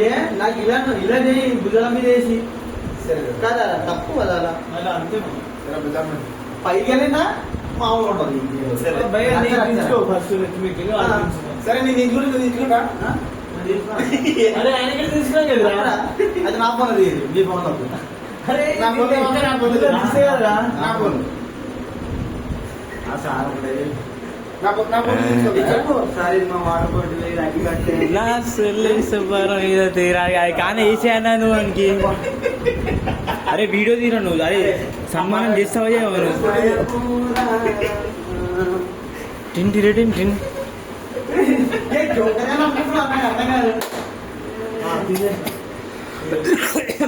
ఏ నాకు ఇలా ఇలా చేయి భుజాల మీద వేసి కదా తప్పు కదా అలా అంతే పైకి వెళ్ళినా మామూలు ఉండదు. సరే నేను ఇంట్లో తీసుకుంటా. అరే ఆయన తీసుకున్నా కదా అది నా ఫోన్, అది మీ ఫోన్ అరే నా ఫోన్ కదా నా ఫోన్ కానీ వేసేయన్నా నువ్వు అనికి. అరే వీడియో తీరా నువ్వు, అరే సన్మానం చేస్తావా ఎవరు టింటి టిన్ టిన్.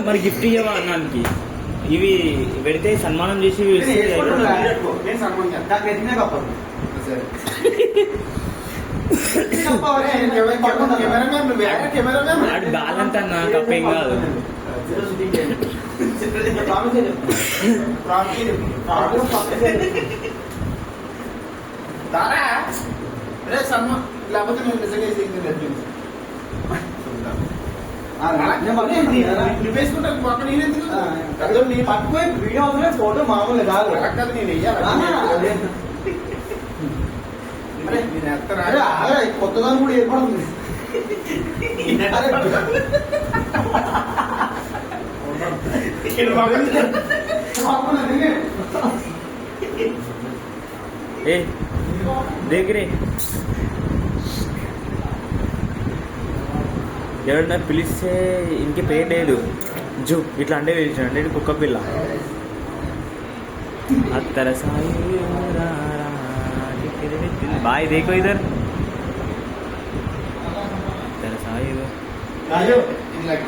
మరి గిఫ్ట్ ఇవ్వవా అన్నానికి? ఇవి పెడితే సన్మానం చేసి బాలంత అన్న తప్పేం కాదు. లేకపోతే నేను నిజంగా పట్టుకోయి వీడియో అవసరం, ఫోటో మామూలు కాదు నేను కొత్తగా కూడా ఏర్పడుతుంది. ఏ దగ్గరే ఎవరన్నా పిలిస్తే ఇంకే పేరు లేదు జూ ఇట్లా అంటే అంటే కుక్క పిల్ల అత్తర సాయి బాయ్ దేకో ఇద్దరు అత్తర సాయి